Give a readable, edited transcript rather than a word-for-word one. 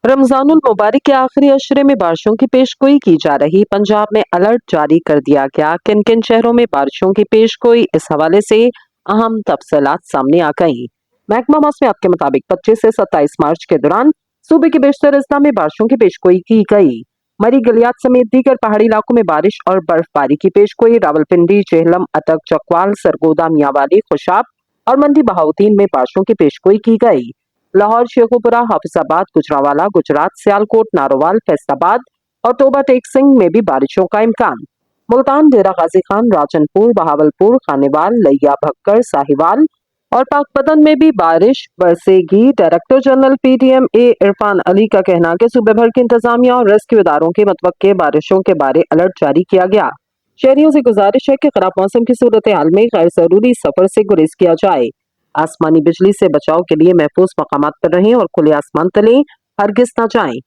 रमजानुल मुबारक के आखिरी अशरे में बारिशों की पेशगोई की जा रही। पंजाब में अलर्ट जारी कर दिया गया। किन किन शहरों में बारिशों की पेशगोई, इस हवाले से अहम तफसीलात सामने आ गई। महकमा मौसमियात के मुताबिक 25 से 27 मार्च के दौरान सूबे के बेशतर अजला में बारिशों की पेशगोई की गई। मरी गलियात समेत दीगर पहाड़ी इलाकों में बारिश और बर्फबारी की पेशगोई। रावलपिंडी, जेहलम, अटक, चकवाल, सरगोदा, मियांवाली, खुशाब और मंडी बहाउद्दीन में बारिशों की पेशगोई की गई। लाहौर, शेखुपुरा, हाफिजाबाद, गुजरांवाला, गुजरात, सियालकोट, नारोवाल, फैसलाबाद और तोबा टेक सिंह में भी बारिशों का इम्कान। मुल्तान, डेरा गाजी खान, राजनपुर, बहावलपुर, खानेवाल, लिया भक्कर, साहिवाल और पाकपतन में भी बारिश बरसेगी। Director general PTMA Irfan Ali का कहना है कि सूबे भर की इंतजामिया और रेस्क्यू इदारों के मुतवक्के बारिशों के बारे अलर्ट जारी किया गया। शहरियों से गुजारिश है कि खराब मौसम की सूरत हाल में गैर जरूरी सफर से गुरेज किया जाए। आसमानी बिजली से बचाव के लिए महफूज मकामात पर रहें और खुले आसमान तले हरगिज न जाएं।